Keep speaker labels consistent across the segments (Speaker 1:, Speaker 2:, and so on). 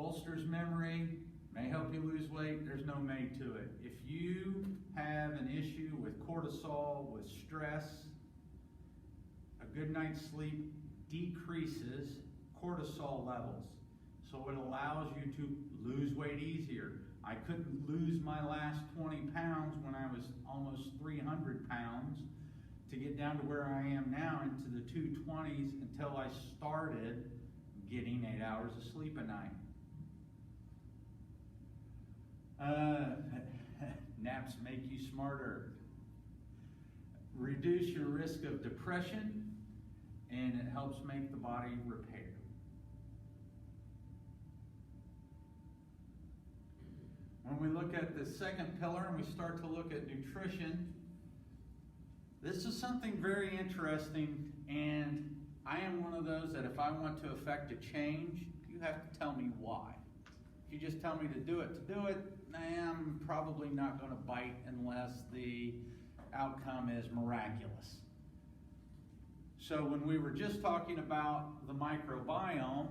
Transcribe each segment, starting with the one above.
Speaker 1: bolsters memory, may help you lose weight. There's no may to it. If you have an issue with cortisol, with stress, a good night's sleep decreases cortisol levels. So it allows you to lose weight easier. I couldn't lose my last 20 pounds when I was almost 300 pounds to get down to where I am now into the 220s until I started getting 8 hours of sleep a night. Naps make you smarter. Reduce your risk of depression, and it helps make the body repair. When we look at the second pillar and we start to look at nutrition, this is something very interesting, and I am one of those that if I want to affect a change, you have to tell me why. If you just tell me to do it, I'm probably not going to bite unless the outcome is miraculous. So when we were just talking about the microbiome,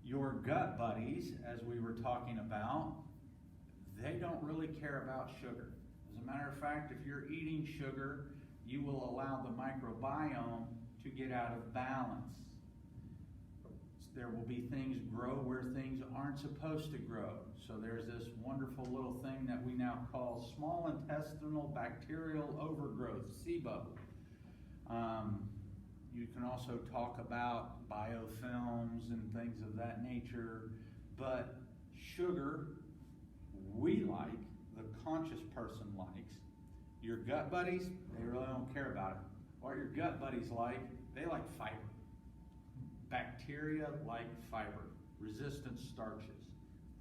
Speaker 1: your gut buddies, as we were talking about, they don't really care about sugar. As a matter of fact, if you're eating sugar, you will allow the microbiome to get out of balance. There will be things grow where things aren't supposed to grow. So there's this wonderful little thing that we now call small intestinal bacterial overgrowth, SIBO. You can also talk about biofilms and things of that nature, but sugar, we like, the conscious person likes. Your gut buddies, they really don't care about it. What your gut buddies like, they like fiber. Bacteria like fiber, resistant starches,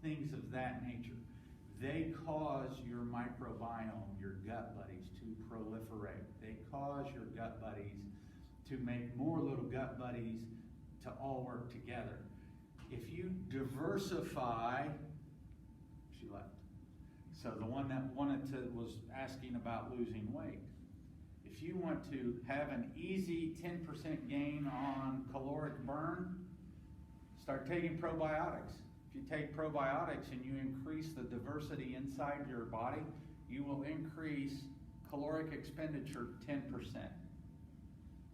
Speaker 1: things of that nature. They cause your microbiome, your gut buddies, to proliferate. They cause your gut buddies to make more little gut buddies to all work together. If you diversify, she left. So the one that was asking about losing weight. If you want to have an easy 10% gain on caloric burn, start taking probiotics. If you take probiotics and you increase the diversity inside your body, you will increase caloric expenditure 10%.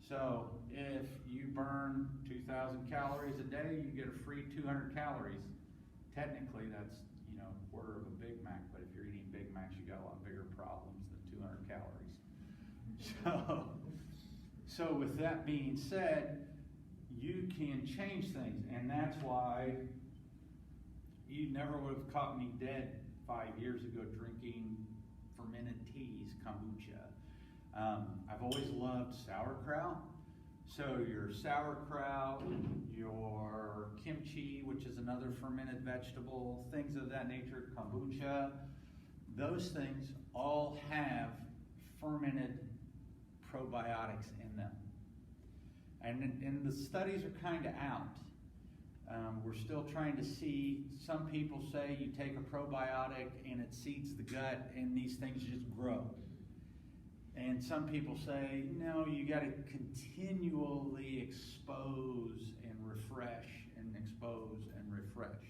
Speaker 1: So if you burn 2,000 calories a day, you get a free 200 calories. Technically, that's a quarter of a Big Mac, but if you're eating Big Macs, you got a lot bigger problems than 200 calories. So with that being said, you can change things, and that's why you never would have caught me dead 5 years ago drinking fermented teas, kombucha. I've always loved sauerkraut. So your sauerkraut, your kimchi, which is another fermented vegetable, things of that nature, kombucha, those things all have fermented probiotics in them. And the studies are kind of out. We're still trying to see, some people say you take a probiotic and it seeds the gut and these things just grow. And some people say, no, you got to continually expose and refresh and expose and refresh.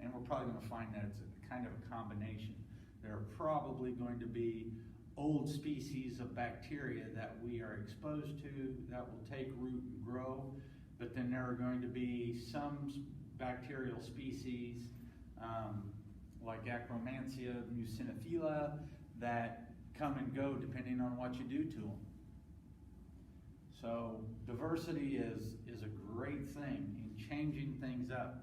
Speaker 1: And we're probably going to find that it's a kind of a combination. There are probably going to be old species of bacteria that we are exposed to that will take root and grow, but then there are going to be some bacterial species like Akkermansia muciniphila that come and go depending on what you do to them. So diversity is a great thing in changing things up.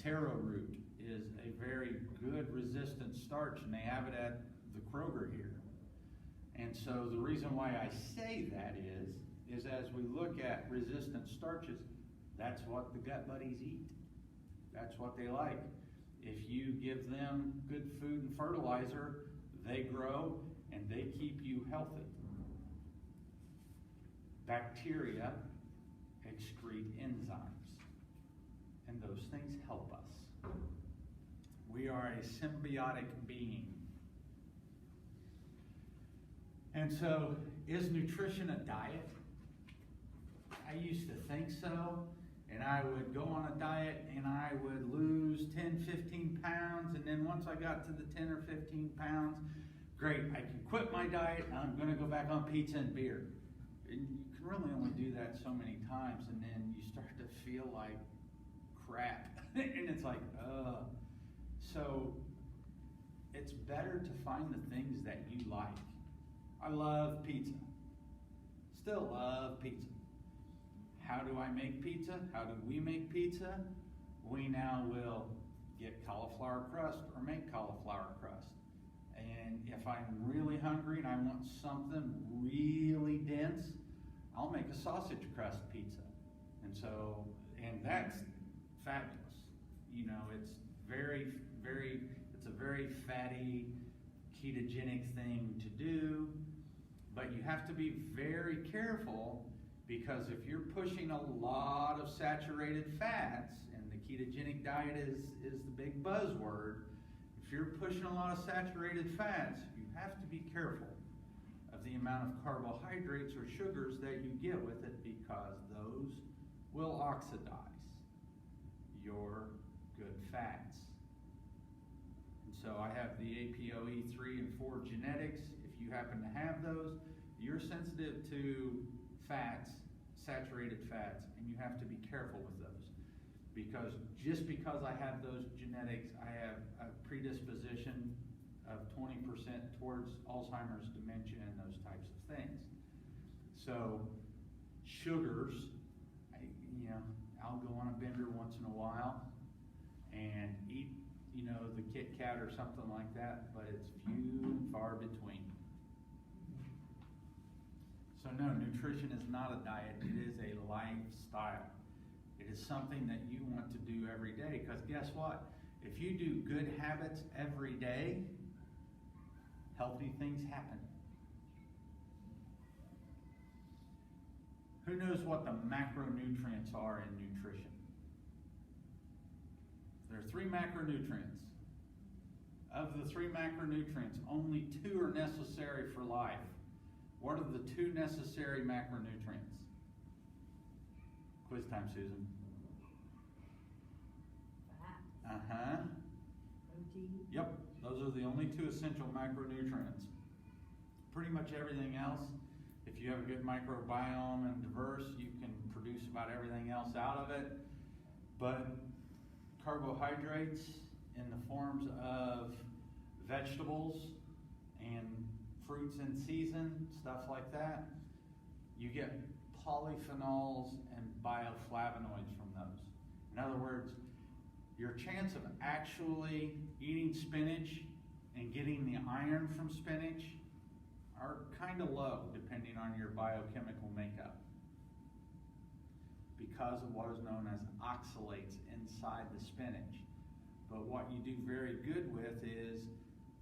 Speaker 1: Taro root is a very good resistant starch, and they have it at the Kroger here. And so the reason why I say that is as we look at resistant starches, that's what the gut buddies eat. That's what they like. If you give them good food and fertilizer, they grow and they keep you healthy. Bacteria excrete enzymes, and those things help us. We are a symbiotic being. And so, is nutrition a diet? I used to think so, and I would go on a diet and I would lose 10, 15 pounds, and then once I got to the 10 or 15 pounds, great, I can quit my diet and I'm gonna go back on pizza and beer. And you can really only do that so many times, and then you start to feel like crap. And it's like, so it's better to find the things that you like. I love pizza. Still love pizza. How do I make pizza? How do we make pizza? We now will get cauliflower crust or make cauliflower crust. And if I'm really hungry and I want something really dense, I'll make a sausage crust pizza. And that's fabulous. You know, it's it's a very fatty, ketogenic thing to do, but you have to be very careful, because if you're pushing a lot of saturated fats, and the ketogenic diet is the big buzzword, if you're pushing a lot of saturated fats, you have to be careful of the amount of carbohydrates or sugars that you get with it, because those will oxidize your good fats. And so I have the APOE3 and 4 genetics. If you happen to have those, you're sensitive to fats, saturated fats, and you have to be careful with those. Because just because I have those genetics, I have a predisposition of 20% towards Alzheimer's, dementia, and those types of things. So sugars, I'll go on a bender once in a while and eat, the Kit Kat or something like that, but it's few and far between. So no, nutrition is not a diet, it is a lifestyle. It is something that you want to do every day, because guess what? If you do good habits every day, healthy things happen. Who knows what the macronutrients are in nutrition? There are 3 macronutrients. Of the 3 macronutrients, only 2 are necessary for life. What are the 2 necessary macronutrients? Quiz time, Susan.
Speaker 2: Fat. Protein.
Speaker 1: Yep, those are the only 2 essential macronutrients. Pretty much everything else, if you have a good microbiome and diverse, you can produce about everything else out of it. But carbohydrates in the forms of vegetables and fruits in season, stuff like that, you get polyphenols and bioflavonoids from those. In other words, your chance of actually eating spinach and getting the iron from spinach are kind of low, depending on your biochemical makeup, because of what is known as oxalates inside the spinach. But what you do very good with is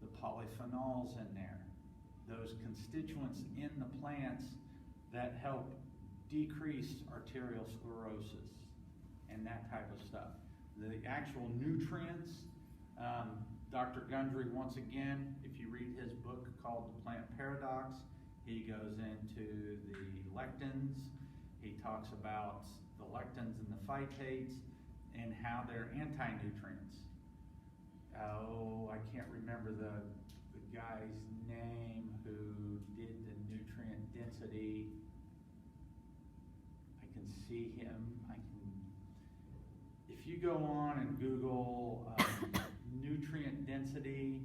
Speaker 1: the polyphenols in there, those constituents in the plants that help decrease arterial sclerosis and that type of stuff. The actual nutrients, Dr. Gundry, once again, if you read his book called The Plant Paradox, he goes into the lectins. He talks about the lectins and the phytates and how they're anti-nutrients. Oh, I can't remember the guy's name who did the nutrient density. I can see him. If you go on and Google nutrient density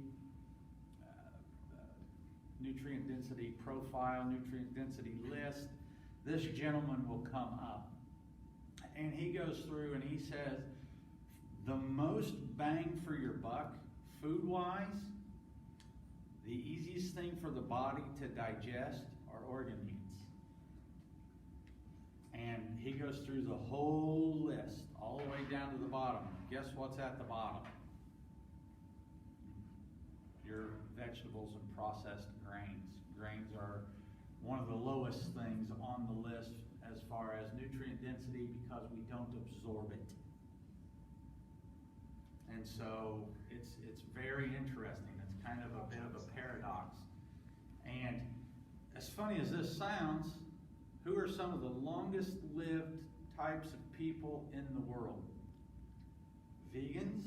Speaker 1: profile, nutrient density list, this gentleman will come up. And he goes through and he says, the most bang for your buck, food-wise, the easiest thing for the body to digest are organ meats. And he goes through the whole list, all the way down to the bottom. Guess what's at the bottom? Your vegetables and processed grains. Grains are one of the lowest things on the list as far as nutrient density, because we don't absorb it. And so it's very interesting. It's kind of a bit of a paradox. And as funny as this sounds, who are some of the longest lived types of people in the world: vegans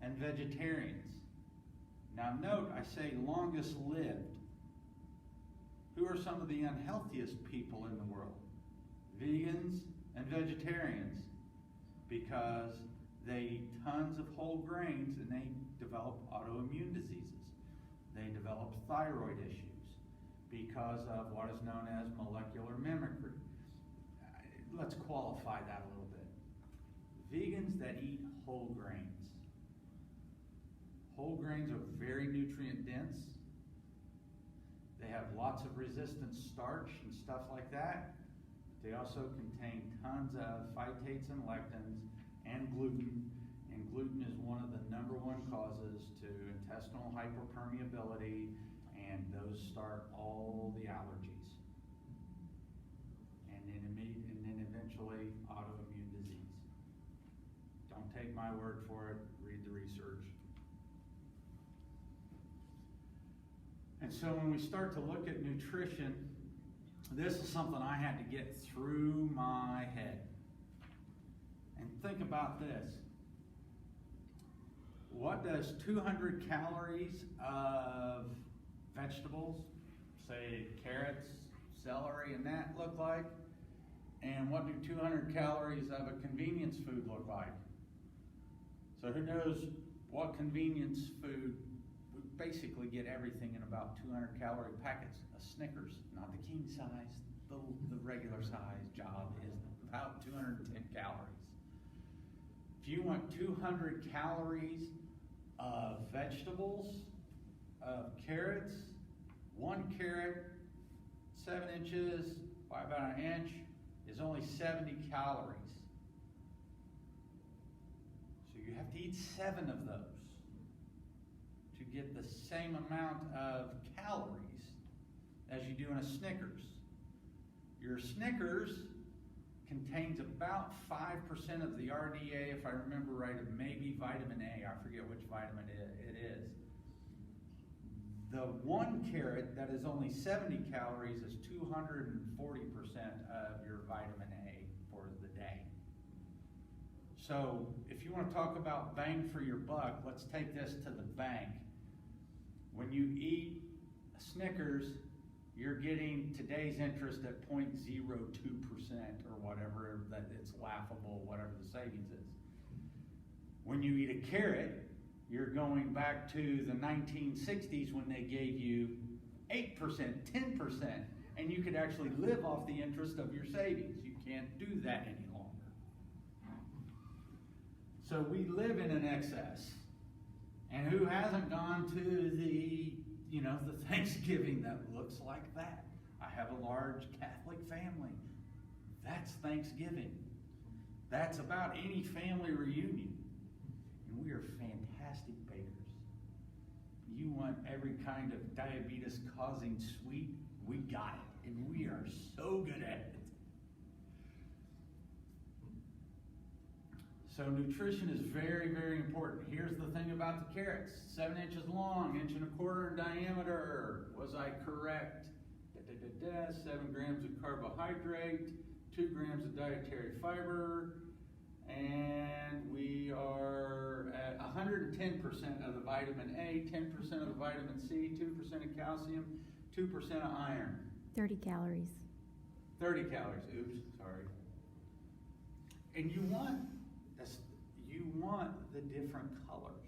Speaker 1: and vegetarians. Now note, I say longest lived. Who are some of the unhealthiest people in the world? Vegans and vegetarians, because they eat tons of whole grains and they develop autoimmune diseases. They develop thyroid issues because of what is known as molecular mimicry. Let's qualify that a little bit. Vegans that eat whole grains. Whole grains are very nutrient dense. They have lots of resistant starch and stuff like that. They also contain tons of phytates and lectins and gluten. And gluten is one of the number one causes to intestinal hyperpermeability, and those start all the allergies. And then eventually autoimmune disease. Don't take my word for it, read the research. And so when we start to look at nutrition, this is something I had to get through my head. And think about this. What does 200 calories of vegetables, say carrots, celery, and that look like? And what do 200 calories of a convenience food look like? So who knows what convenience food? We basically get everything in about 200 calorie packets. A Snickers, not the king size, the regular size job is about 210 calories. If you want 200 calories of vegetables, of carrots, 1 carrot, 7 inches by about an inch, is only 70 calories. So you have to eat 7 of those to get the same amount of calories as you do in a Snickers. Your Snickers contains about 5% of the RDA, if I remember right, of maybe vitamin A. I forget which vitamin it is. The 1 carrot that is only 70 calories is 240% of your vitamin A for the day. So if you want to talk about bang for your buck, let's take this to the bank. When you eat a Snickers, you're getting today's interest at 0.02% or whatever, that it's laughable, whatever the savings is. When you eat a carrot, you're going back to the 1960s when they gave you 8%, 10%, and you could actually live off the interest of your savings. You can't do that any longer. So we live in an excess. And who hasn't gone to the Thanksgiving that looks like that? I have a large Catholic family. That's Thanksgiving. That's about any family reunion. And we are fantastic bakers. You want every kind of diabetes-causing sweet, we got it. And we are so good at it. So nutrition is very, very important. Here's the thing about the carrots. 7 inches long, 1.25 inches in diameter. Was I correct? 7 grams of carbohydrate, 2 grams of dietary fiber, and we are at 110% of the vitamin A, 10% of the vitamin C, 2% of calcium, 2% of iron.
Speaker 3: 30 calories.
Speaker 1: 30 calories. Oops, sorry. And you want the different colors.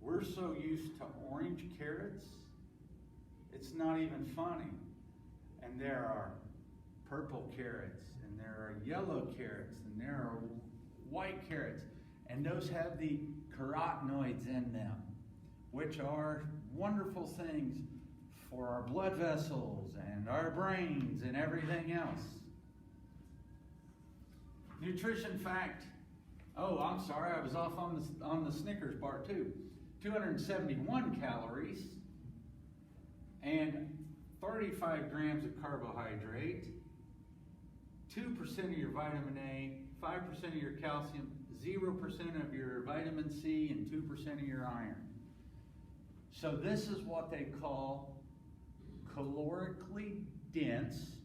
Speaker 1: We're so used to orange carrots, it's not even funny. And there are purple carrots, and there are yellow carrots, and there are white carrots, and those have the carotenoids in them, which are wonderful things for our blood vessels and our brains and everything else. Nutrition fact. Oh, I'm sorry, I was off on the Snickers bar too. 271 calories and 35 grams of carbohydrate, 2% of your vitamin A, 5% of your calcium, 0% of your vitamin C, and 2% of your iron. So this is what they call calorically dense,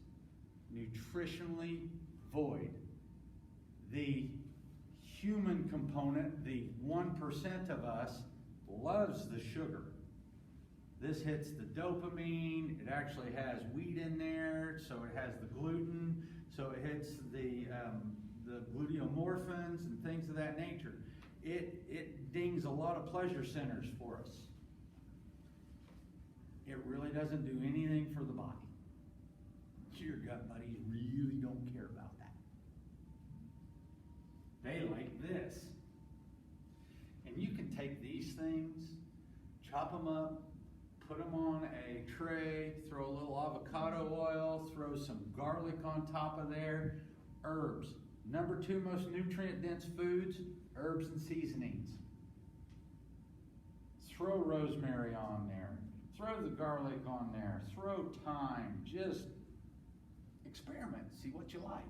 Speaker 1: nutritionally void. The human component, the 1% of us, loves the sugar. This hits the dopamine. It actually has wheat in there, so it has the gluten. So it hits the gluteomorphins and things of that nature. It dings a lot of pleasure centers for us. It really doesn't do anything for the body. Your gut buddies really don't care about that. They like this. And you can take these things, chop them up, put them on a tray, throw a little avocado oil, throw some garlic on top of there, herbs. Number 2 most nutrient-dense foods, herbs and seasonings. Throw rosemary on there. Throw the garlic on there. Throw thyme. Just experiment. See what you like.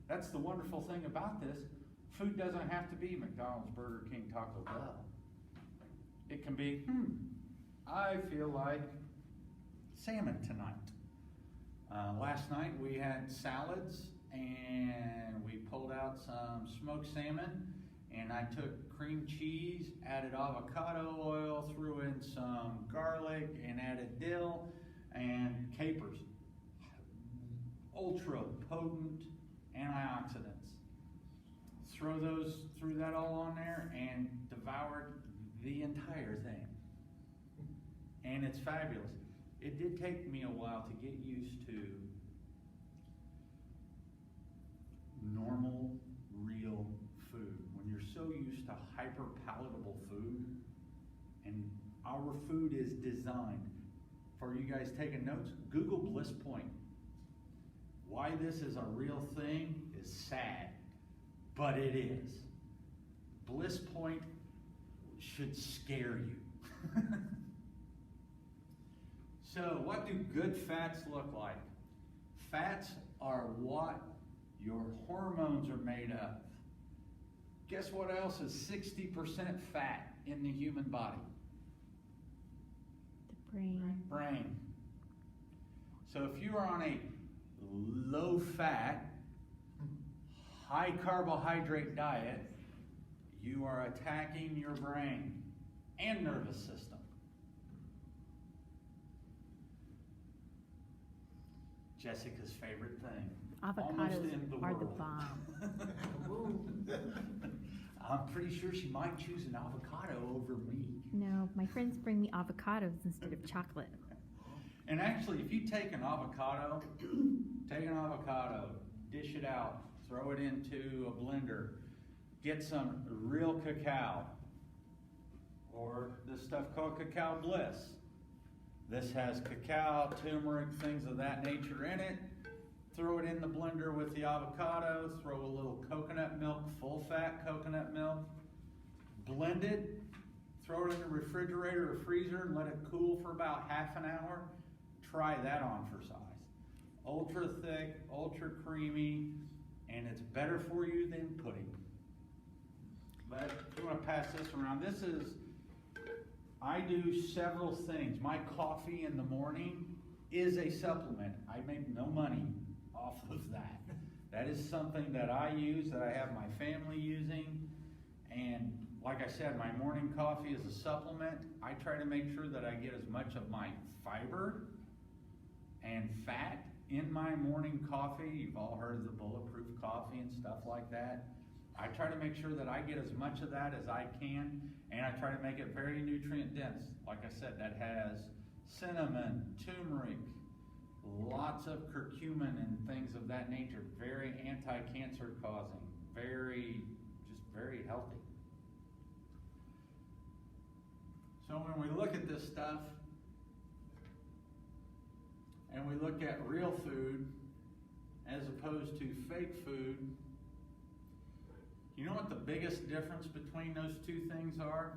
Speaker 1: That's the wonderful thing about this. Food doesn't have to be McDonald's, Burger King, Taco Bell. It can be, I feel like salmon tonight. Last night we had salads and we pulled out some smoked salmon, and I took cream cheese, added avocado oil, threw in some garlic, and added dill and capers. Ultra potent antioxidants. Threw that all on there and devoured the entire thing. And it's fabulous. It did take me a while to get used to normal, real food. When you're so used to hyper palatable food, and our food is designed, for you guys taking notes, Google Bliss Point. Why this is a real thing is sad, but it is. Bliss Point should scare you. So, what do good fats look like? Fats are what your hormones are made of. Guess what else is 60% fat in the human body?
Speaker 3: The brain.
Speaker 1: So if you are on a low fat, high carbohydrate diet, you are attacking your brain and nervous system. Jessica's favorite thing.
Speaker 3: Avocados are the bomb.
Speaker 1: I'm pretty sure she might choose an avocado over me.
Speaker 3: No, my friends bring me avocados instead of chocolate.
Speaker 1: And actually, if you take an avocado, dish it out, throw it into a blender, get some real cacao, or this stuff called Cacao Bliss. This has cacao, turmeric, things of that nature in it. Throw it in the blender with the avocado, throw a little coconut milk, full fat coconut milk, blend it, throw it in the refrigerator or freezer and let it cool for about half an hour. Try that on for size. Ultra thick, ultra creamy, and it's better for you than pudding. But if you want to pass this around, I do several things. My coffee in the morning is a supplement. I make no money off of that. That is something that I use, that I have my family using. And like I said, my morning coffee is a supplement. I try to make sure that I get as much of my fiber and fat in my morning coffee. You've all heard of the bulletproof coffee and stuff like that. I try to make sure that I get as much of that as I can, and I try to make it very nutrient dense. Like I said, that has cinnamon, turmeric, lots of curcumin and things of that nature. Very anti-cancer causing, very healthy. So when we look at this stuff, and we look at real food as opposed to fake food, you know what the biggest difference between those two things are?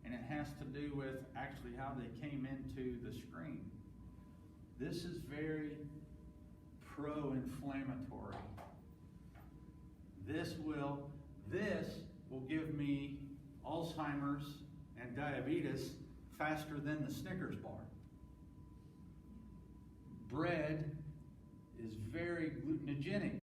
Speaker 1: And it has to do with actually how they came into the screen. This is very pro-inflammatory. This will give me Alzheimer's and diabetes faster than the Snickers bar. Bread is very glutenogenic.